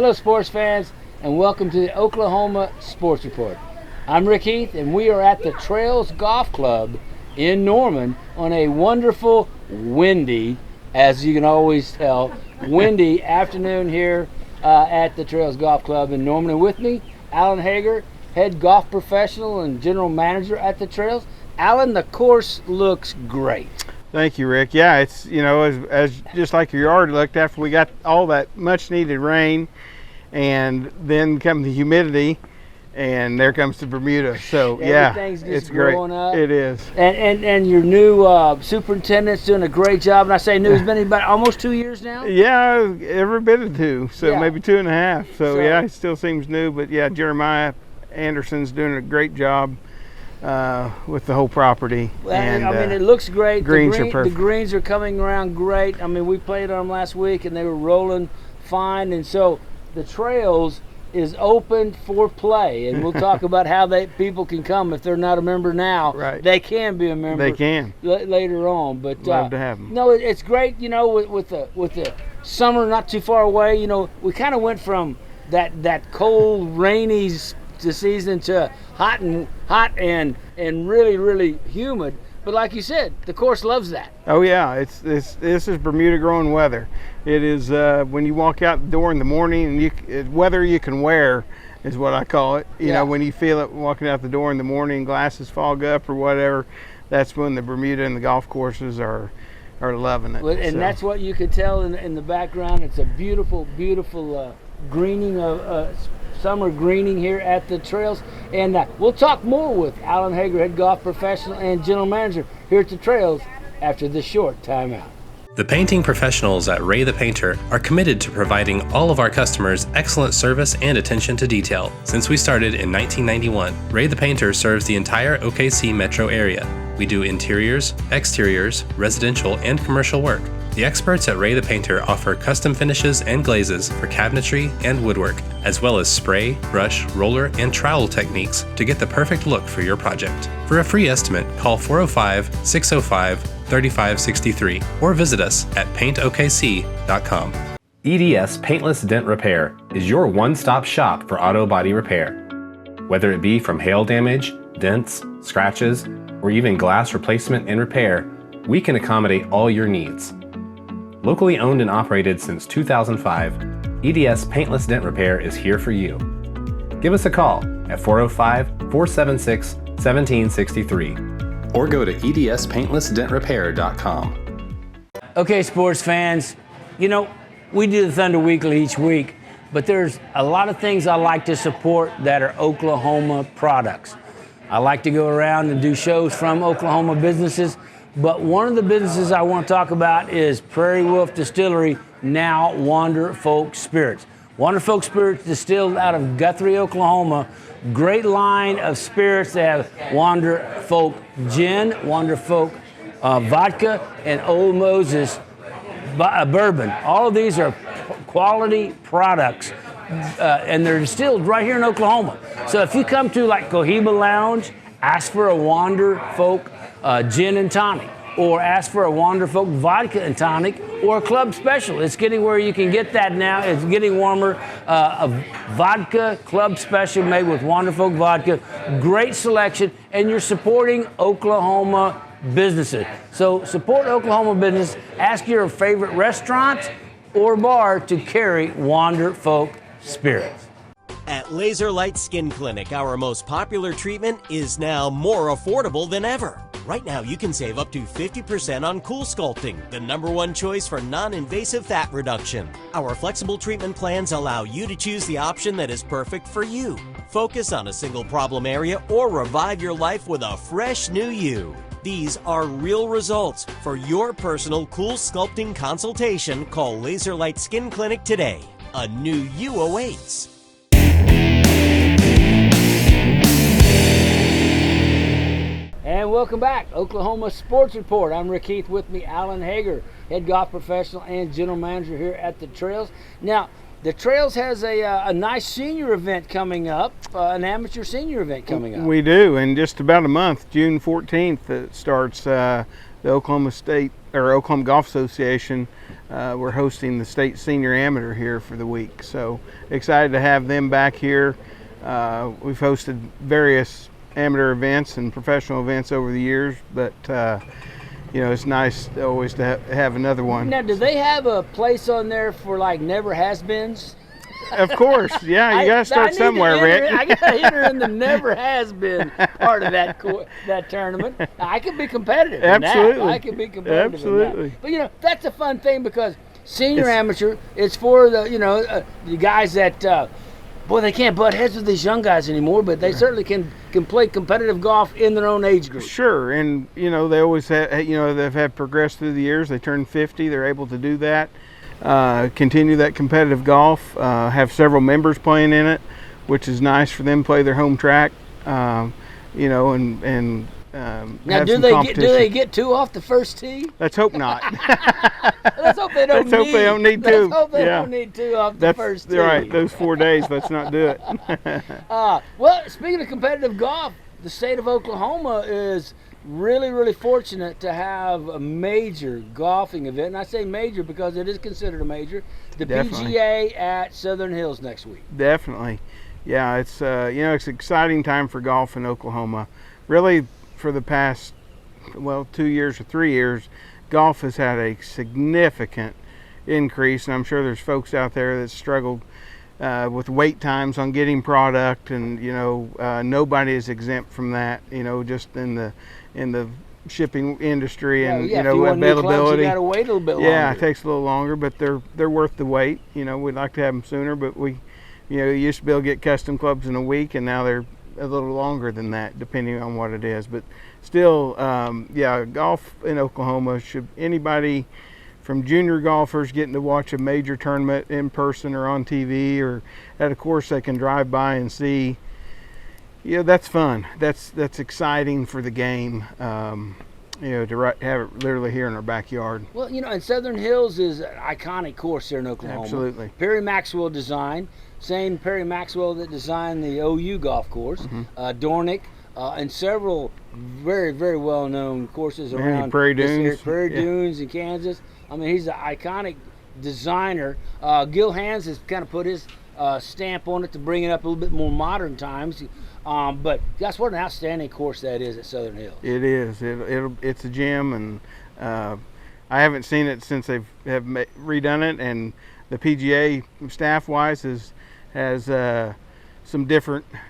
Hello sports fans, and welcome to the Oklahoma Sports Report. I'm Rick Heath, and we are at the Trails Golf Club in Norman on a wonderful, windy, as you can always tell, windy afternoon here at the Trails Golf Club in Norman. And with me, Alan Hager, head golf professional and general manager at the Trails. Alan, the course looks great. Thank you, Rick. Yeah, it's, you know, as just like your yard looked after we got all that much needed rain, and then comes the humidity, and there comes the Bermuda. So yeah, it's great. Up. It is. And your new superintendent's doing a great job. And I say new, has been about almost 2 years now. Yeah, every bit of 2. So yeah. Maybe 2.5. So yeah, it still seems new. But yeah, Jeremiah Anderson's doing a great job with the whole property. And I mean, it looks great. Greens are perfect. The greens are coming around great. I mean, we played on them last week, and they were rolling fine. And so the Trails is open for play, and we'll talk about how people can come if they're not a member now. Right. They can be a member. They can later on. But love to have them. No, it's great. You know, with the summer not too far away. You know, we kind of went from that cold, rainy season to hot and really humid. But like you said, the course loves that. Oh yeah, this is Bermuda growing weather. It is when you walk out the door in the morning, and weather you can wear is what I call it. You know, when you feel it walking out the door in the morning, glasses fog up or whatever, that's when the Bermuda and the golf courses are loving it. Well, and that's what you could tell in the background. It's a beautiful greening summer greening here at the Trails, and we'll talk more with Alan Hager, head golf professional and general manager here at the Trails after this short timeout. The painting professionals at Ray the Painter are committed to providing all of our customers excellent service and attention to detail. Since we started in 1991, Ray the Painter serves the entire OKC metro area. We do interiors, exteriors, residential, and commercial work. The experts at Ray the Painter offer custom finishes and glazes for cabinetry and woodwork, as well as spray, brush, roller, and trowel techniques to get the perfect look for your project. For a free estimate, call 405-605-3563 or visit us at paintokc.com. EDS Paintless Dent Repair is your one-stop shop for auto body repair. Whether it be from hail damage, dents, scratches, or even glass replacement and repair, we can accommodate all your needs. Locally owned and operated since 2005, EDS Paintless Dent Repair is here for you. Give us a call at 405-476-1763 or go to edspaintlessdentrepair.com. Okay, sports fans, you know, we do the Thunder Weekly each week, but there's a lot of things I like to support that are Oklahoma products. I like to go around and do shows from Oklahoma businesses. But one of the businesses I want to talk about is Prairie Wolf Distillery, now Wander Folk Spirits. Wander Folk Spirits distilled out of Guthrie, Oklahoma. Great line of spirits. They have Wander Folk Gin, Wander Folk Vodka, and Old Moses Bourbon. All of these are quality products, and they're distilled right here in Oklahoma. So if you come to like Cohiba Lounge, ask for a Wander Folk gin and tonic, or ask for a Wander Folk vodka and tonic, or a club special. It's getting where you can get that now. It's getting warmer. A vodka club special made with Wander Folk vodka. Great selection, and you're supporting Oklahoma businesses. So support Oklahoma business. Ask your favorite restaurant or bar to carry Wander Folk spirits. At Laser Light Skin Clinic, our most popular treatment is now more affordable than ever. Right now, you can save up to 50% on Cool Sculpting, the #1 choice for non-invasive fat reduction. Our flexible treatment plans allow you to choose the option that is perfect for you. Focus on a single problem area or revive your life with a fresh new you. These are real results. For your personal Cool Sculpting consultation, call Laser Light Skin Clinic today. A new you awaits. And welcome back, Oklahoma Sports Report. I'm Rick Heath, with me Alan Hager, head golf professional and general manager here at the Trails. Now, the Trails has a nice senior event coming up, an amateur senior event coming up. We do, in just about a month, June 14th, it starts the Oklahoma State or Oklahoma Golf Association, we're hosting the state senior amateur here for the week. So excited to have them back here. We've hosted various amateur events and professional events over the years, but you know, it's nice always to have another one. Now, do they have a place on there for like never has-beens? Of course, yeah. You got to start somewhere, Rick. I got to enter in the never has-been part of that tournament. I can be competitive. Absolutely, I can be competitive. Absolutely. In that. But you know, that's a fun thing because senior amateur, it's for the the guys that. Boy, they can't butt heads with these young guys anymore, but they certainly can play competitive golf in their own age group. Sure, and you know they always have, they've had progressed through the years. They turn 50, they're able to do that, continue that competitive golf. Have several members playing in it, which is nice for them to play their home track. Now, do they get two off the first tee? Let's hope not. Let's hope they don't. Let's hope they don't need two. Let's hope they don't need two off the first tee. Right. Those 4 days. Let's not do it. Well, speaking of competitive golf, the state of Oklahoma is really, really fortunate to have a major golfing event, and I say major because it is considered a major. The Definitely. PGA at Southern Hills next week. Definitely. Yeah, it's it's an exciting time for golf in Oklahoma. Really, for the past 2 years or 3 years, golf has had a significant increase, and I'm sure there's folks out there that struggled with wait times on getting product, and nobody is exempt from that. Just in the shipping industry and if you want availability. New clubs, you gotta wait a little bit longer. Yeah, it takes a little longer, but they're worth the wait. We'd like to have them sooner, but we used to be able to get custom clubs in a week, and now they're a little longer than that, depending on what it is. But still, golf in Oklahoma, should anybody from junior golfers getting to watch a major tournament in person or on TV or at a course they can drive by and see, that's fun. That's exciting for the game. To have it literally here in our backyard. Well, and Southern Hills is an iconic course here in Oklahoma. Absolutely. Perry Maxwell design. Same Perry Maxwell that designed the OU golf course, Dornick, and several very, very well-known courses around Prairie Dunes. Prairie Dunes in Kansas. I mean, he's an iconic designer. Gil Hands has kind of put his stamp on it to bring it up a little bit more modern times. But that's what an outstanding course that is at Southern Hills. It is. It's a gem, and I haven't seen it since they've redone it, and the PGA staff-wise has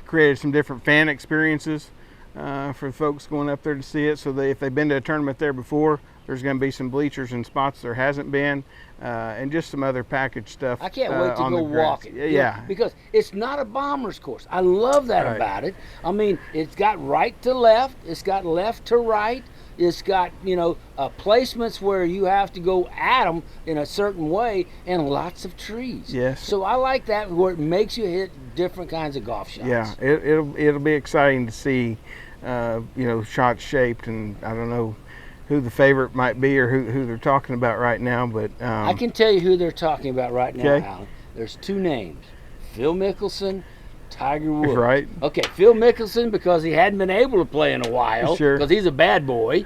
created some different fan experiences for folks going up there to see it. So if they've been to a tournament there before, there's going to be some bleachers and spots there hasn't been, and just some other package stuff. I can't wait to go walk it. Yeah. Because it's not a bomber's course. I love that about it. I mean, it's got right to left. It's got left to right. It's got, placements where you have to go at them in a certain way, and lots of trees. Yes. So I like that, where it makes you hit different kinds of golf shots. Yeah, it'll be exciting to see, shots shaped, and I don't know who the favorite might be or who they're talking about right now, but I can tell you who they're talking about right now, okay. Alan. There's two names: Phil Mickelson, Tiger Woods. Right. Okay, Phil Mickelson, because he hadn't been able to play in a while, sure, because he's a bad boy,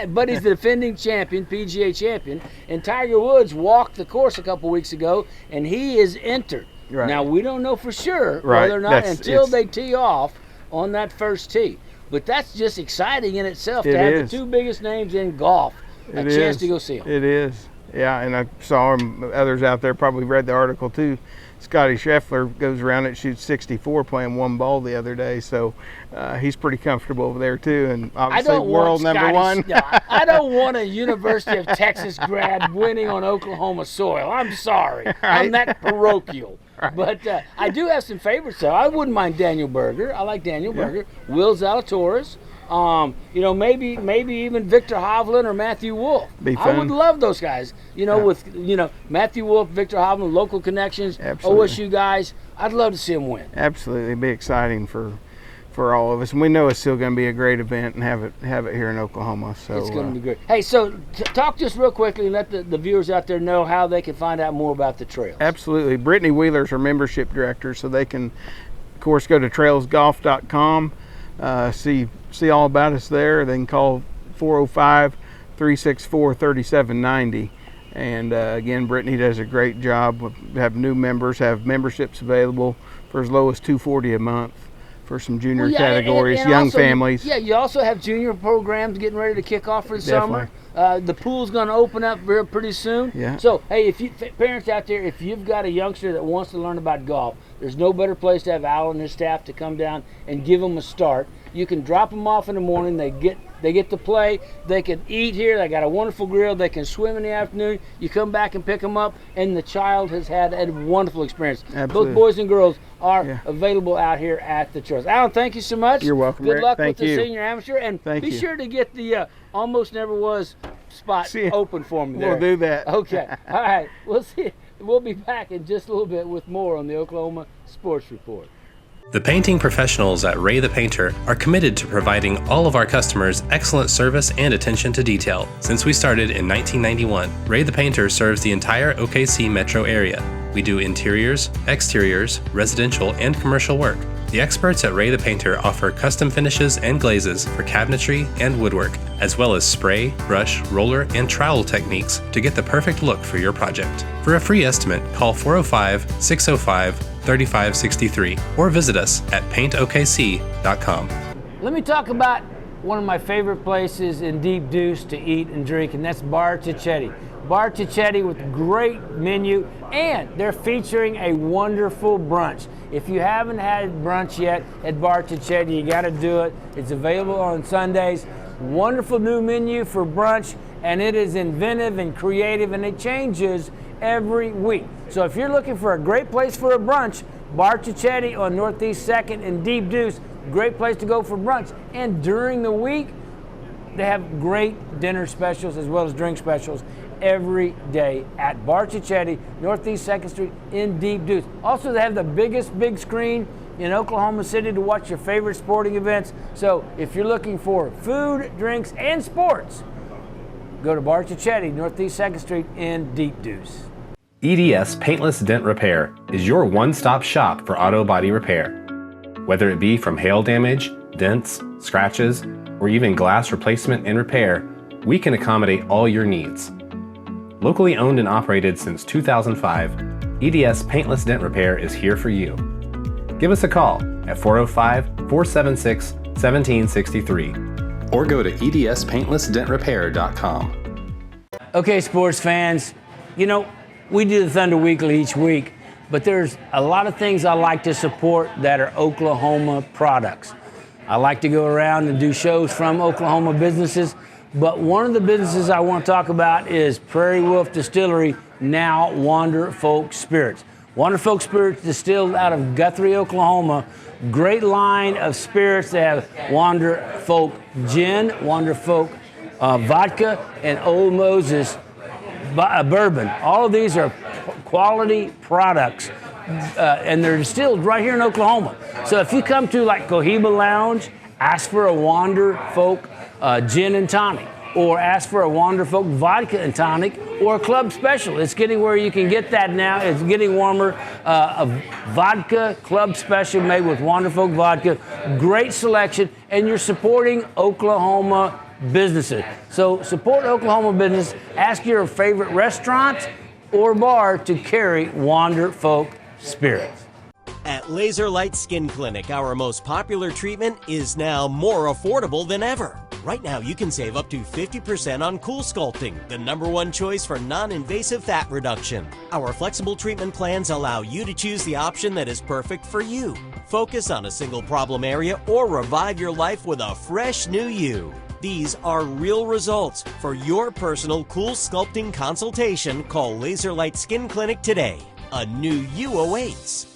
but he's the defending champion, PGA champion, and Tiger Woods walked the course a couple weeks ago, and he is entered. Right. Now, we don't know for sure right. whether or not until they tee off on that first tee. But that's just exciting in itself to have the two biggest names in golf a chance to go see them. It is. Yeah, and I saw others out there probably read the article too. Scotty Scheffler goes around and shoots 64 playing one ball the other day, so he's pretty comfortable over there too. And obviously world number one. I don't want a University of Texas grad winning on Oklahoma soil. I'm sorry. Right. I'm that parochial. Right. But I do have some favorites though. I wouldn't mind Daniel Berger. I like Daniel Berger. Will Zalatoris. Maybe even Victor Hovland or Matthew Wolff. I would love those guys. With Matthew Wolff, Victor Hovland, local connections, absolutely. OSU guys. I'd love to see them win. Absolutely, it'd be exciting for all of us, and we know it's still going to be a great event and have it here in Oklahoma. So it's going to be great. Hey, so talk just real quickly and let the viewers out there know how they can find out more about the trails. Absolutely, Brittany Wheeler's our membership director, so they can, of course, go to trailsgolf.com. See all about us there. They can call 364-3790. And again, Brittany does a great job. We have new members, have memberships available for as low as $240 a month for some junior categories, and young also, families. Yeah, you also have junior programs getting ready to kick off for the Definitely. summer. The pool's going to open up real pretty soon. Yeah. So, hey, if you parents out there, if you've got a youngster that wants to learn about golf, there's no better place to have Al and his staff to come down and give them a start. You can drop them off in the morning. They get to play. They can eat here. They got a wonderful grill. They can swim in the afternoon. You come back and pick them up, and the child has had a wonderful experience. Absolutely. Both boys and girls are available out here at the trails. Alan, thank you so much. You're welcome, Good Rick. luck Thank with you. the senior amateur, and be sure to get the Almost Never Was spot open for me there. We'll do that. Okay. All right. We'll see. We'll be back in just a little bit with more on the Oklahoma Sports Report. The painting professionals at Ray the Painter are committed to providing all of our customers excellent service and attention to detail. Since we started in 1991, Ray the Painter serves the entire OKC metro area. We do interiors, exteriors, residential, and commercial work. The experts at Ray the Painter offer custom finishes and glazes for cabinetry and woodwork, as well as spray, brush, roller, and trowel techniques to get the perfect look for your project. For a free estimate, call 405-605-3563 or visit us at paintokc.com. Let me talk about one of my favorite places in Deep Deuce to eat and drink, and that's Bar Cicchetti. Bar Cicchetti with a great menu, and they're featuring a wonderful brunch. If you haven't had brunch yet at Bar Cicchetti, you got to do it. It's available on Sundays. Wonderful new menu for brunch, and it is inventive and creative, and it changes every week. So if you're looking for a great place for a brunch, Bar Cicchetti on Northeast 2nd in Deep Deuce, great place to go for brunch. And during the week, they have great dinner specials as well as drink specials every day at Bar Cicchetti, Northeast 2nd Street in Deep Deuce. Also, they have the biggest big screen in Oklahoma City to watch your favorite sporting events. So if you're looking for food, drinks, and sports, go to Bar Cicchetti, Northeast 2nd Street in Deep Deuce. EDS Paintless Dent Repair is your one-stop shop for auto body repair. Whether it be from hail damage, dents, scratches, or even glass replacement and repair, we can accommodate all your needs. Locally owned and operated since 2005, EDS Paintless Dent Repair is here for you. Give us a call at 405-476-1763 or go to edspaintlessdentrepair.com. Okay, sports fans, you know, we do the Thunder Weekly each week, but there's a lot of things I like to support that are Oklahoma products. I like to go around and do shows from Oklahoma businesses, but one of the businesses I want to talk about is Prairie Wolf Distillery, now Wander Folk Spirits. Wander Folk Spirits distilled out of Guthrie, Oklahoma. Great line of spirits. They have Wander Folk Gin, Wander Folk Vodka, and Old Moses Bourbon. All of these are quality products, and they're distilled right here in Oklahoma. So if you come to like Cohiba Lounge, ask for a Wander Folk Gin and Tonic, or ask for a Wander Folk Vodka and Tonic, or a club special. It's getting where you can get that now. It's getting warmer. A vodka club special made with Wander Folk Vodka. Great selection, and you're supporting Oklahoma businesses. So support Oklahoma business. Ask your favorite restaurant or bar to carry Wander Folk Spirits. At Laser Light Skin Clinic, our most popular treatment is now more affordable than ever. Right now, you can save up to 50% on Cool Sculpting, the #1 choice for non-invasive fat reduction. Our flexible treatment plans allow you to choose the option that is perfect for you. Focus on a single problem area or revive your life with a fresh new you. These are real results. For your personal Cool Sculpting consultation, call Laser Light Skin Clinic today. A new you awaits.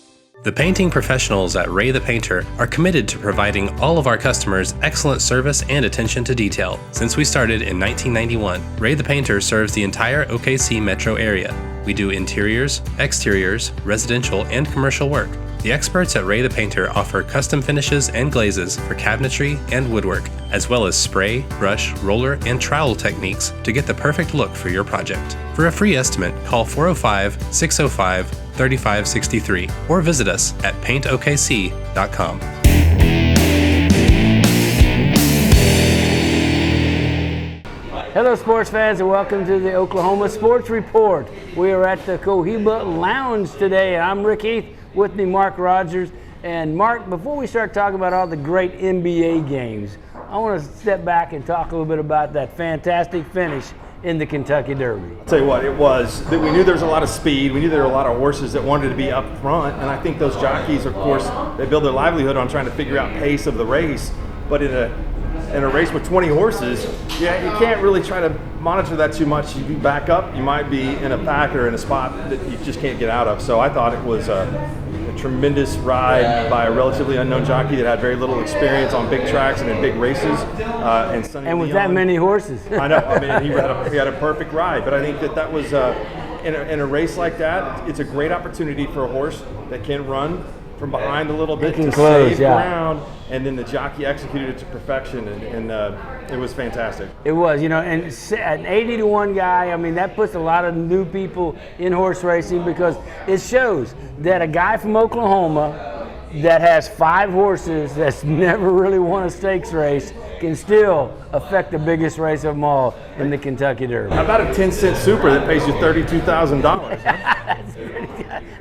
The painting professionals at Ray the Painter are committed to providing all of our customers excellent service and attention to detail. Since we started in 1991, Ray the Painter serves the entire OKC metro area. We do interiors, exteriors, residential, and commercial work. The experts at Ray the Painter offer custom finishes and glazes for cabinetry and woodwork, as well as spray, brush, roller, and trowel techniques to get the perfect look for your project. For a free estimate, call 405-605-3563 or visit us at paintokc.com. Hello, sports fans, and welcome to the Oklahoma Sports Report. We are at the Cohiba Lounge today, and I'm Rick Heath, with me Mark Rogers. And Mark, before we start talking about all the great NBA games, I want to step back and talk a little bit about that fantastic finish in the Kentucky Derby. I'll tell you what, it was that we knew there was a lot of speed. We knew there were a lot of horses that wanted to be up front, and I think those jockeys, of course, they build their livelihood on trying to figure out pace of the race. But in a race with 20 horses, yeah, you can't really try to monitor that too much. If you back up, you might be in a pack or in a spot that you just can't get out of. So I thought it was a tremendous ride by a relatively unknown jockey that had very little experience on big tracks and in big races. And with that many horses. I know. I mean, he had a perfect ride. But I think that was in a race like that, it's a great opportunity for a horse that can run from behind a little bit to save ground, and then the jockey executed it to perfection, and it was fantastic. It was, and an 80-1 guy, I mean, that puts a lot of new people in horse racing, because it shows that a guy from Oklahoma that has 5 horses that's never really won a stakes race can still affect the biggest race of them all in the Kentucky Derby. How about a 10-cent super that pays you $32,000?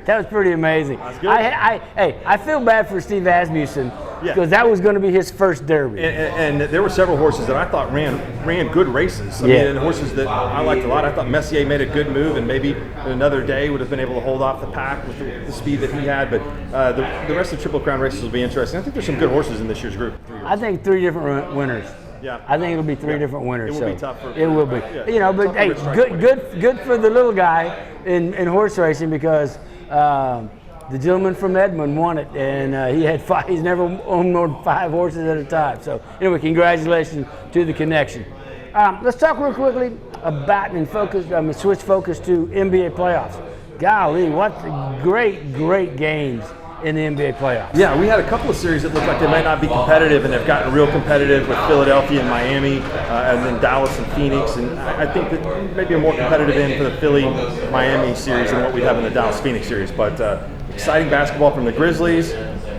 That was pretty amazing. That's good. I feel bad for Steve Asmussen, because that was going to be his first Derby. And there were several horses that I thought ran good races. I mean, and horses that I liked a lot. I thought Messier made a good move, and maybe another day would have been able to hold off the pack with the speed that he had. But the rest of the Triple Crown races will be interesting. I think there's some good horses in this year's group. I think 3 different winners. Yeah, I think it'll be 3 different winners. It will be tough. It will be. Yeah, but hey, good for the little guy in horse racing, because the gentleman from Edmond won it, and he had 5. He's never owned more than 5 horses at a time. So anyway, congratulations to the connection. Let's talk real quickly about switch focus to NBA playoffs. Golly, what great games in the NBA playoffs. Yeah, we had a couple of series that looked like they might not be competitive, and they've gotten real competitive with Philadelphia and Miami, and then Dallas and Phoenix. And I think that maybe a more competitive end for the Philly-Miami series than what we have in the Dallas-Phoenix series. But exciting basketball from the Grizzlies.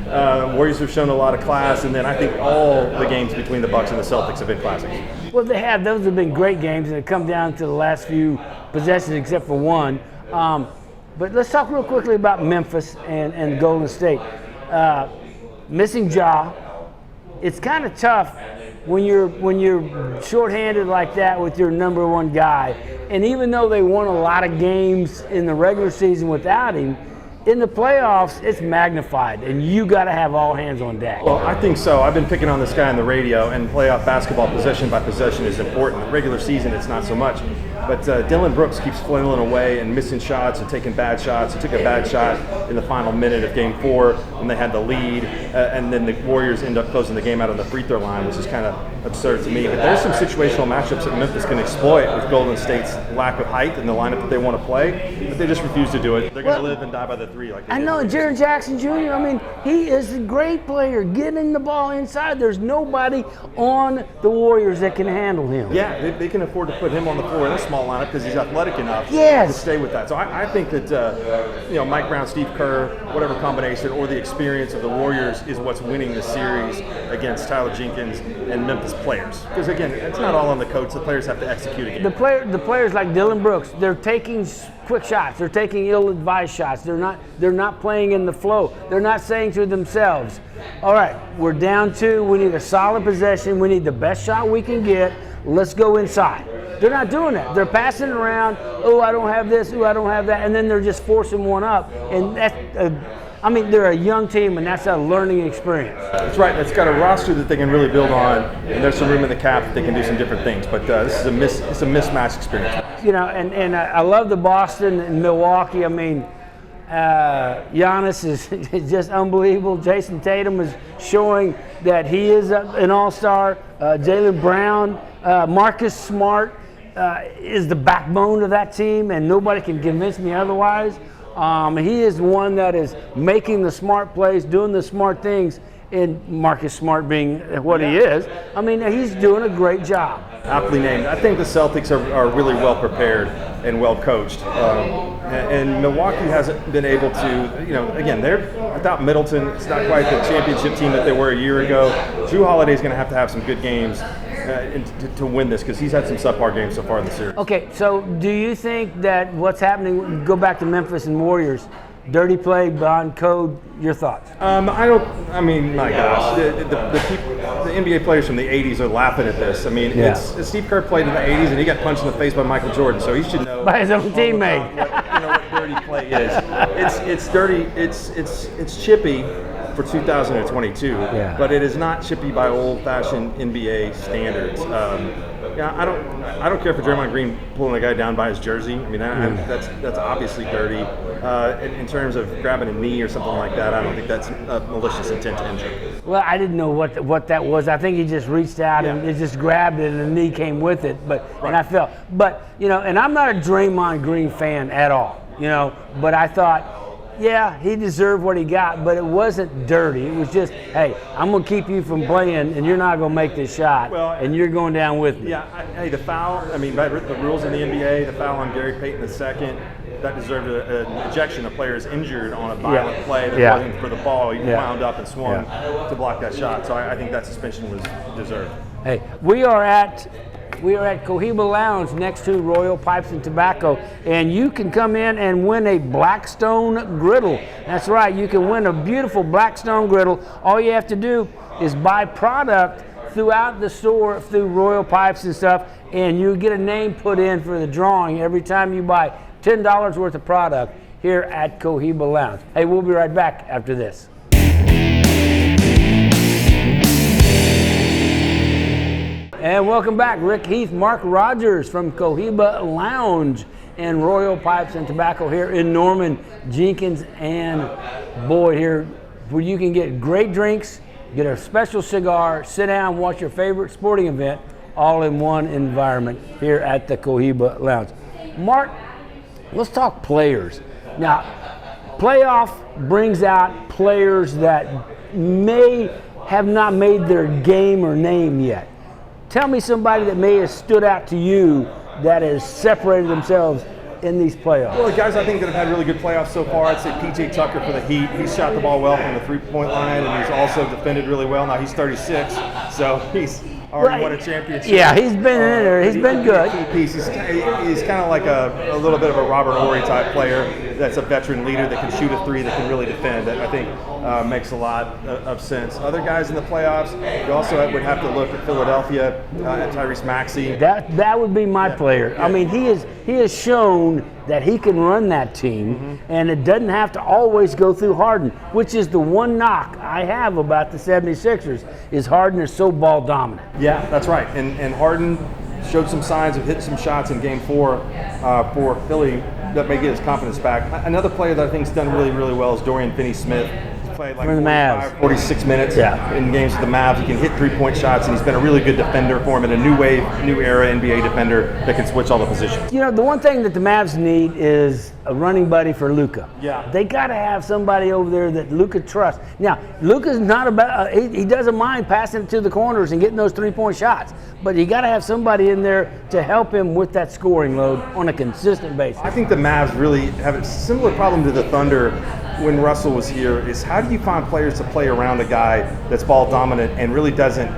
Warriors have shown a lot of class, and then I think all the games between the Bucks and the Celtics have been classics. Well, they have. Those have been great games, and it come down to the last few possessions, except for one. But let's talk real quickly about Memphis and Golden State. Missing Ja, it's kind of tough when you're shorthanded like that with your number 1 guy. And even though they won a lot of games in the regular season without him, in the playoffs, it's magnified, and you got to have all hands on deck. Well, I think so. I've been picking on this guy on the radio, and playoff basketball possession by possession is important. The regular season, it's not so much. But Dylan Brooks keeps flailing away and missing shots and taking bad shots. He took a bad shot in the final minute of Game 4 when they had the lead, and then the Warriors end up closing the game out on the free throw line, which is kind of absurd to me. But there's some situational matchups that Memphis can exploit with Golden State's lack of height in the lineup that they want to play, but they just refuse to do it. They're going to live and die by the 3 like they I did. know, Jared Jackson Jr., I mean, he is a great player, getting the ball inside. There's nobody on the Warriors that can handle him. Yeah, they can afford to put him on the floor in a small lineup because he's athletic enough to stay with that. So I think that Mike Brown, Steve Kerr, whatever combination, or the experience of the Warriors is what's winning the series against Tyler Jenkins and Memphis players. Because again, it's not all on the coach. The players have to execute again. The players like Dylan Brooks, they're taking quick shots. They're taking ill-advised shots. They're not playing in the flow. They're not saying to themselves, all right, we're down 2. We need a solid possession. We need the best shot we can get. Let's go inside. They're not doing that. They're passing it around. Oh, I don't have this. Oh, I don't have that. And then they're just forcing one up. And that's they're a young team, and that's a learning experience. That's right. It's got a roster that they can really build on, and there's some room in the cap that they can do some different things. But this is a mismatch experience. And I love the Boston and Milwaukee. I mean, Giannis is just unbelievable. Jason Tatum is showing that he is an all-star. Jaylen Brown, Marcus Smart is the backbone of that team, and nobody can convince me otherwise. He is one that is making the smart plays, doing the smart things, and Marcus Smart being what he is. I mean, he's doing a great job. Aptly named. I think the Celtics are really well prepared and well coached. And Milwaukee hasn't been able to, again, they're without Middleton. It's not quite the championship team that they were a year ago. Drew Holiday's going to have some good games. to win this because he's had some subpar games so far in the series. Okay, so do you think that what's happening, go back to Memphis and Warriors, dirty play, bond code, your thoughts? I mean, my gosh, the NBA players from the 80s are laughing at this. I mean, it's Steve Kerr played in the 80s and he got punched in the face by Michael Jordan, so he should know. By his own teammate. What dirty play is. It's dirty, it's chippy for 2022, but it is not chippy by old-fashioned NBA standards. I don't care for Draymond Green pulling a guy down by his jersey. I mean, that's obviously dirty. In terms of grabbing a knee or something like that, I don't think that's a malicious intent to injure. Well, I didn't know what that was. I think he just reached out and it just grabbed it, and the knee came with it. And I felt. But and I'm not a Draymond Green fan at all. But I thought, yeah, he deserved what he got, but it wasn't dirty. It was just, hey, I'm going to keep you from playing, and you're not going to make this shot, and you're going down with me. Yeah, the foul, I mean, by the rules in the NBA, the foul on Gary Payton II, that deserved an ejection. The player is injured on a violent play that wasn't for the ball. He wound up and swung to block that shot. So I think that suspension was deserved. Hey, we are at Cohiba Lounge next to Royal Pipes and Tobacco, and you can come in and win a Blackstone griddle. That's right, you can win a beautiful Blackstone griddle. All you have to do is buy product throughout the store through Royal Pipes and stuff, and you get a name put in for the drawing every time you buy $10 worth of product here at Cohiba Lounge. Hey, we'll be right back after this. And welcome back. Rick Heath, Mark Rogers from Cohiba Lounge and Royal Pipes and Tobacco here in Norman, Jenkins, and Boyd here, where you can get great drinks, get a special cigar, sit down, watch your favorite sporting event, all in one environment here at the Cohiba Lounge. Mark, let's talk players. Now, playoff brings out players that may have not made their game or name yet. Tell me somebody that may have stood out to you that has separated themselves in these playoffs. Well, the guys I think that have had really good playoffs so far, I'd say PJ Tucker for the Heat. He's shot the ball well from the three-point line, and he's also defended really well. Now he's 36, so he's already won a championship. Yeah, he's been in there. He's been good. He's kind of like a little bit of a Robert Horry type player that's a veteran leader that can shoot a three, that can really defend. That I think makes a lot of sense. Other guys in the playoffs, you also would have to look at Philadelphia, at Tyrese Maxey. That would be my player. Yeah. I mean, he has shown that he can run that team, and it doesn't have to always go through Harden, which is the one knock I have about the 76ers, is Harden is so ball dominant. Yeah, that's right. And Harden showed some signs of hitting some shots in Game 4 for Philly that may get his confidence back. Another player that I think has done really, really well is Dorian Finney-Smith. Played like 45, 46 minutes in games with the Mavs. He can hit three-point shots, and he's been a really good defender for him, and a new wave, new era NBA defender that can switch all the positions. The one thing that the Mavs need is a running buddy for Luka. Yeah. They got to have somebody over there that Luka trusts. Now, Luka's not about, he doesn't mind passing it to the corners and getting those three-point shots, but you got to have somebody in there to help him with that scoring load on a consistent basis. I think the Mavs really have a similar problem to the Thunder when Russell was here, is how do you find players to play around a guy that's ball dominant and really doesn't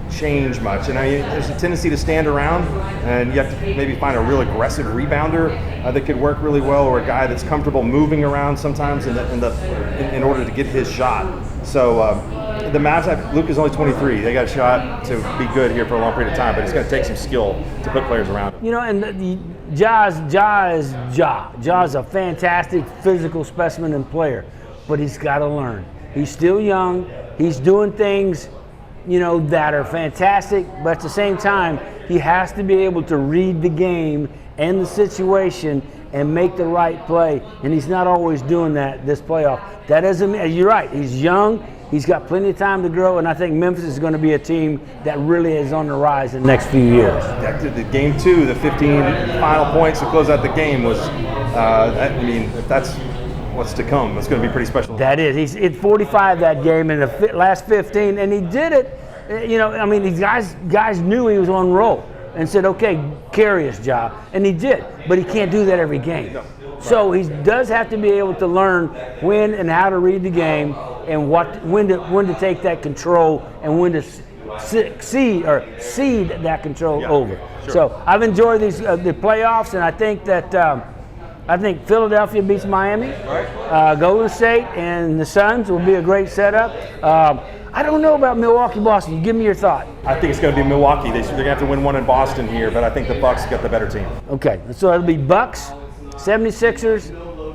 change much? And I mean, there's a tendency to stand around, and you have to maybe find a real aggressive rebounder that could work really well, or a guy that's comfortable moving around sometimes in order to get his shot. So the Mavs have, Luka's only 23. They got a shot to be good here for a long period of time, but it's going to take some skill to put players around him. And Ja is a fantastic physical specimen and player, but he's got to learn. He's still young. He's doing things, that are fantastic, but at the same time, he has to be able to read the game and the situation and make the right play, and he's not always doing that this playoff. That doesn't mean, you're right, he's young, he's got plenty of time to grow, and I think Memphis is going to be a team that really is on the rise in the next few years. The Game 2, the 15 final points to close out the game was, if that's what's to come, it's going to be pretty special. That is. He's hit 45 that game in the last 15, and he did it. These guys knew he was on roll and said, okay, carry his job, and he did. But he can't do that every game. No. So he does have to be able to learn when and how to read the game, and when to take that control, and when to seed that control over. sure. So I've enjoyed these the playoffs, and I think that I think Philadelphia beats Miami. Golden State and the Suns will be a great setup. I don't know about Milwaukee, Boston. Give me your thought. I think it's going to be Milwaukee. They're going to have to win one in Boston here, but I think the Bucks got the better team. Okay, so it'll be Bucks, 76ers,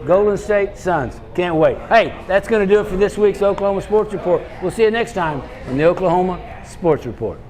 Golden State, Suns. Can't wait. Hey, that's going to do it for this week's Oklahoma Sports Report. We'll see you next time on the Oklahoma Sports Report.